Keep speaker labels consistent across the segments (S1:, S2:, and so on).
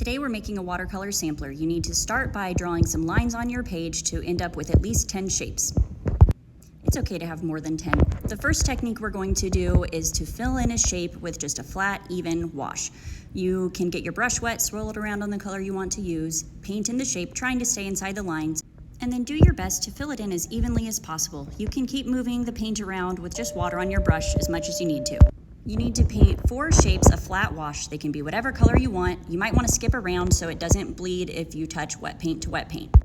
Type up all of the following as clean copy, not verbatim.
S1: Today we're making a watercolor sampler. You need to start by drawing some lines on your page to end up with at least 10 shapes. It's okay to have more than 10. The first technique we're going to do is to fill in a shape with just a flat, even wash. You can get your brush wet, swirl it around on the color you want to use, paint in the shape, trying to stay inside the lines, and then do your best to fill it in as evenly as possible. You can keep moving the paint around with just water on your brush as much as you need to. You need to paint 4 shapes of flat wash. They can be whatever color you want. You might want to skip around so it doesn't bleed if you touch wet paint to wet paint.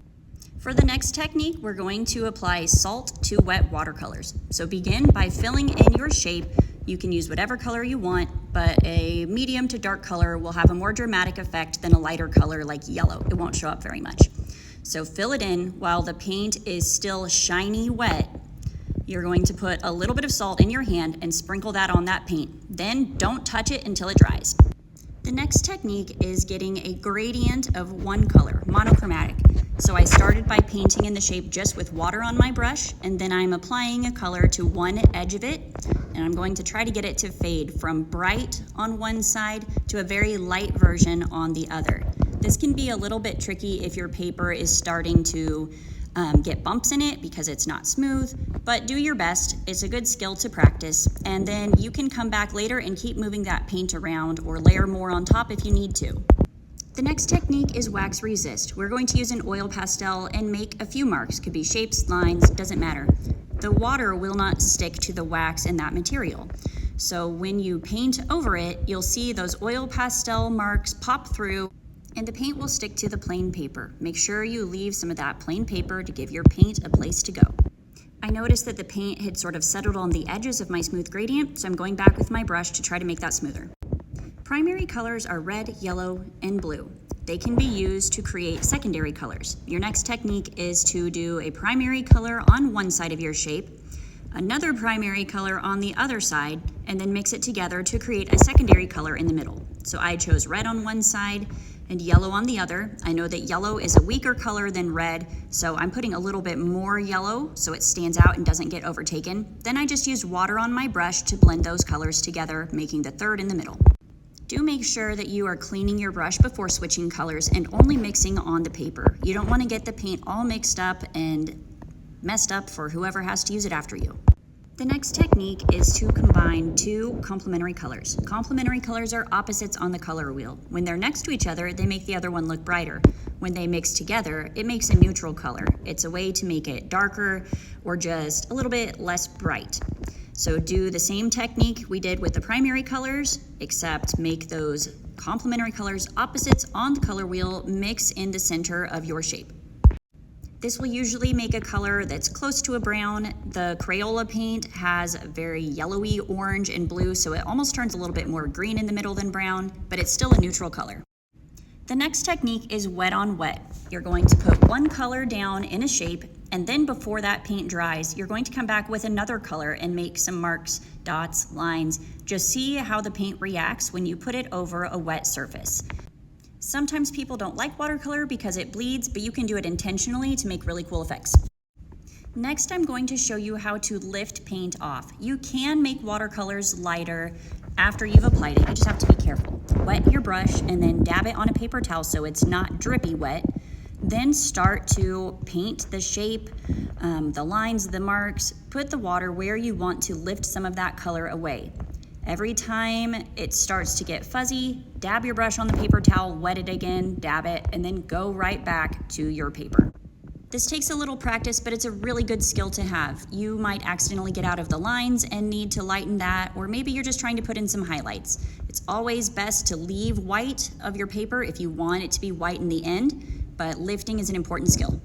S1: For the next technique, we're going to apply salt to wet watercolors. So begin by filling in your shape. You can use whatever color you want, but a medium to dark color will have a more dramatic effect than a lighter color like yellow. It won't show up very much. So fill it in while the paint is still shiny wet. You're going to put a little bit of salt in your hand and sprinkle that on that paint. Then don't touch it until it dries. The next technique is getting a gradient of one color, monochromatic. So I started by painting in the shape just with water on my brush, and then I'm applying a color to one edge of it, and I'm going to try to get it to fade from bright on one side to a very light version on the other. This can be a little bit tricky if your paper is starting to get bumps in it because it's not smooth, but do your best. It's a good skill to practice, and then you can come back later and keep moving that paint around or layer more on top if you need to. The next technique is wax resist. We're going to use an oil pastel and make a few marks. Could be shapes, lines, doesn't matter. The water will not stick to the wax in that material. So when you paint over it, you'll see those oil pastel marks pop through and the paint will stick to the plain paper. Make sure you leave some of that plain paper to give your paint a place to go. I noticed that the paint had sort of settled on the edges of my smooth gradient, so I'm going back with my brush to try to make that smoother. Primary colors are red, yellow, and blue. They can be used to create secondary colors. Your next technique is to do a primary color on one side of your shape, another primary color on the other side, and then mix it together to create a secondary color in the middle. So I chose red on one side and yellow on the other. I know that yellow is a weaker color than red, so I'm putting a little bit more yellow so it stands out and doesn't get overtaken. Then I just used water on my brush to blend those colors together, making the third in the middle. Do make sure that you are cleaning your brush before switching colors and only mixing on the paper. You don't want to get the paint all mixed up and messed up for whoever has to use it after you. The next technique is to combine 2 complementary colors. Complementary colors are opposites on the color wheel. When they're next to each other, they make the other one look brighter. When they mix together, it makes a neutral color. It's a way to make it darker or just a little bit less bright. So do the same technique we did with the primary colors, except make those complementary colors opposites on the color wheel, mix in the center of your shape. This will usually make a color that's close to a brown. The Crayola paint has a very yellowy orange and blue, so it almost turns a little bit more green in the middle than brown, but it's still a neutral color. The next technique is wet on wet. You're going to put one color down in a shape, and then before that paint dries, you're going to come back with another color and make some marks, dots, lines. Just see how the paint reacts when you put it over a wet surface. Sometimes people don't like watercolor because it bleeds, but you can do it intentionally to make really cool effects. Next, I'm going to show you how to lift paint off. You can make watercolors lighter after you've applied it. You just have to be careful. Wet your brush and then dab it on a paper towel so it's not drippy wet. Then start to paint the shape, the lines, the marks. Put the water where you want to lift some of that color away. Every time it starts to get fuzzy, dab your brush on the paper towel, wet it again, dab it, and then go right back to your paper. This takes a little practice, but it's a really good skill to have. You might accidentally get out of the lines and need to lighten that, or maybe you're just trying to put in some highlights. It's always best to leave white of your paper if you want it to be white in the end, but lifting is an important skill.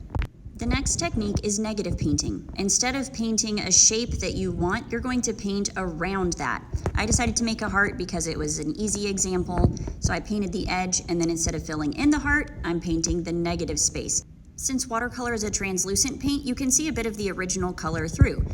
S1: The next technique is negative painting. Instead of painting a shape that you want, you're going to paint around that. I decided to make a heart because it was an easy example, so I painted the edge, and then instead of filling in the heart, I'm painting the negative space. Since watercolor is a translucent paint, you can see a bit of the original color through.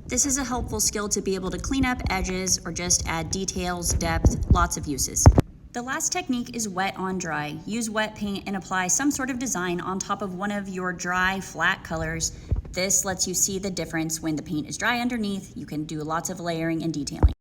S1: This is a helpful skill to be able to clean up edges or just add details, depth, lots of uses. The last technique is wet on dry. Use wet paint and apply some sort of design on top of one of your dry, flat colors. This lets you see the difference when the paint is dry underneath. You can do lots of layering and detailing.